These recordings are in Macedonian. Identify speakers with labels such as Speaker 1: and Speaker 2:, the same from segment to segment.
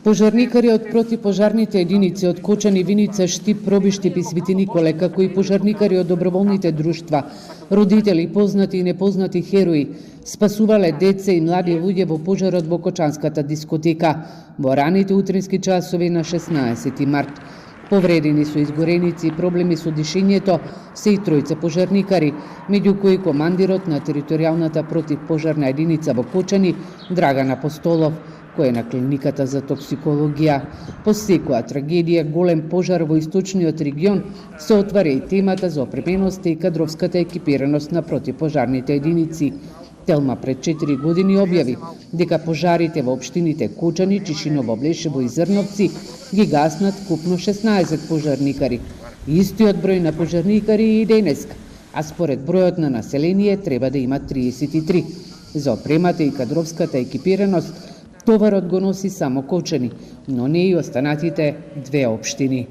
Speaker 1: Пожарникари од противпожарните единици од Кочани, Виница, Штип, Пробиштип и Свети Николе, како и пожарникари од доброволните друштва, родители, познати и непознати херои, спасувале деца и млади луѓе во пожарот во Кочанската дискотека во раните утрински часови на 16 март. Повредени со изгореници и проблеми со дишењето се и тројца пожарникари, меѓу кои командирот на територијалната противпожарна единица во Кочани, Драган Апостолов, кој е на клиниката за токсикологија. По секоја трагедија, голем пожар во источниот регион, се отваря и темата за опременоста и кадровската екипираност на противпожарните единици. Телма пред 4 години објави дека пожарите во општините Кочани, Чишиново, Блешево и Зрновци ги гаснат купно 16 пожарникари. Истиот број на пожарникари и денеска, а според бројот на население треба да има 33. За опремата и кадровската екипираност товарот го носи само Кочани, но не и останатите две општини.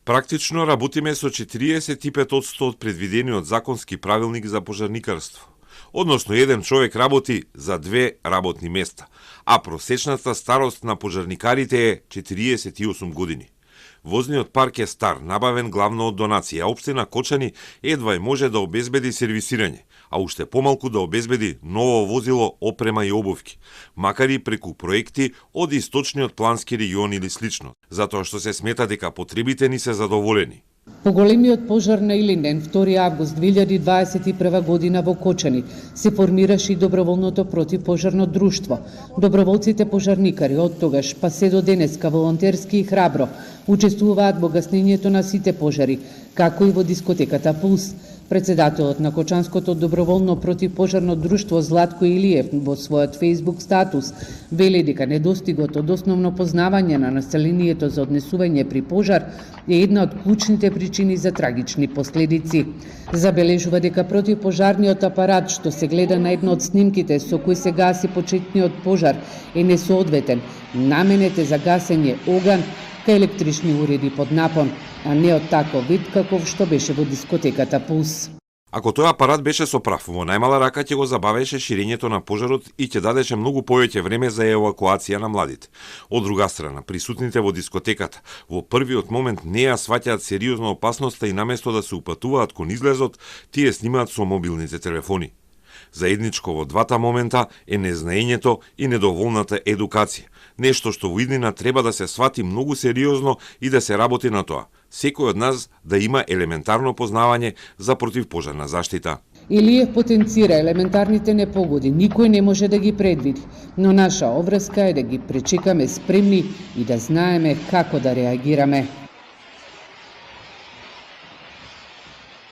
Speaker 2: Практично работиме со 45% од предвидениот законски правилник за пожарникарство. Односно, еден човек работи за 2 работни места, а просечната старост на пожарникарите е 48 години. Возниот парк е стар, набавен главно од донација, а општина Кочани едва и може да обезбеди сервисирање, а уште помалку да обезбеди ново возило, опрема и обувки, макар и преку проекти од источниот плански регион или слично, затоа што се смета дека потребите ни се задоволени.
Speaker 1: Поголемиот пожар на Илинден 2 август 2021 година во Кочани се формираше и доброволното противпожарно друштво. Доброволците пожарникари од тогаш па се до денеска волонтерски и храбро учествуваат во гаснењето на сите пожари, како и во дискотеката Пулс. Председателот на Кочанското доброволно противпожарно друштво Златко Илиев во својот Facebook статус вели дека недостигот од основно познавање на населението за однесување при пожар е една од клучните причини за трагични последици. Забележува дека противпожарниот апарат што се гледа на една од снимките со кој се гаси почетниот пожар е несоодветен. Наменет е за гасење оган кај електрични уреди под напон, а не од таков вид каков што беше во дискотеката Пулс.
Speaker 2: Ако тој апарат беше со прав, во најмала рака ќе го забавеше ширењето на пожарот и ќе дадеше многу повеќе време за евакуација на младите. Од друга страна, присутните во дискотеката во првиот момент не ја сваќаат сериозно опасноста и наместо да се упатуваат кон излезот, тие снимаат со мобилните телефони. Заедничко во двата момента е незнаењето и недоволната едукација. Нешто што во иднина треба да се свати многу сериозно и да се работи на тоа. Секој од нас да има елементарно познавање за противпожарна заштита.
Speaker 1: Илиев потенцира елементарните непогоди, никој не може да ги предвиди, но наша обврска е да ги пречекаме спремни и да знаеме како да реагираме.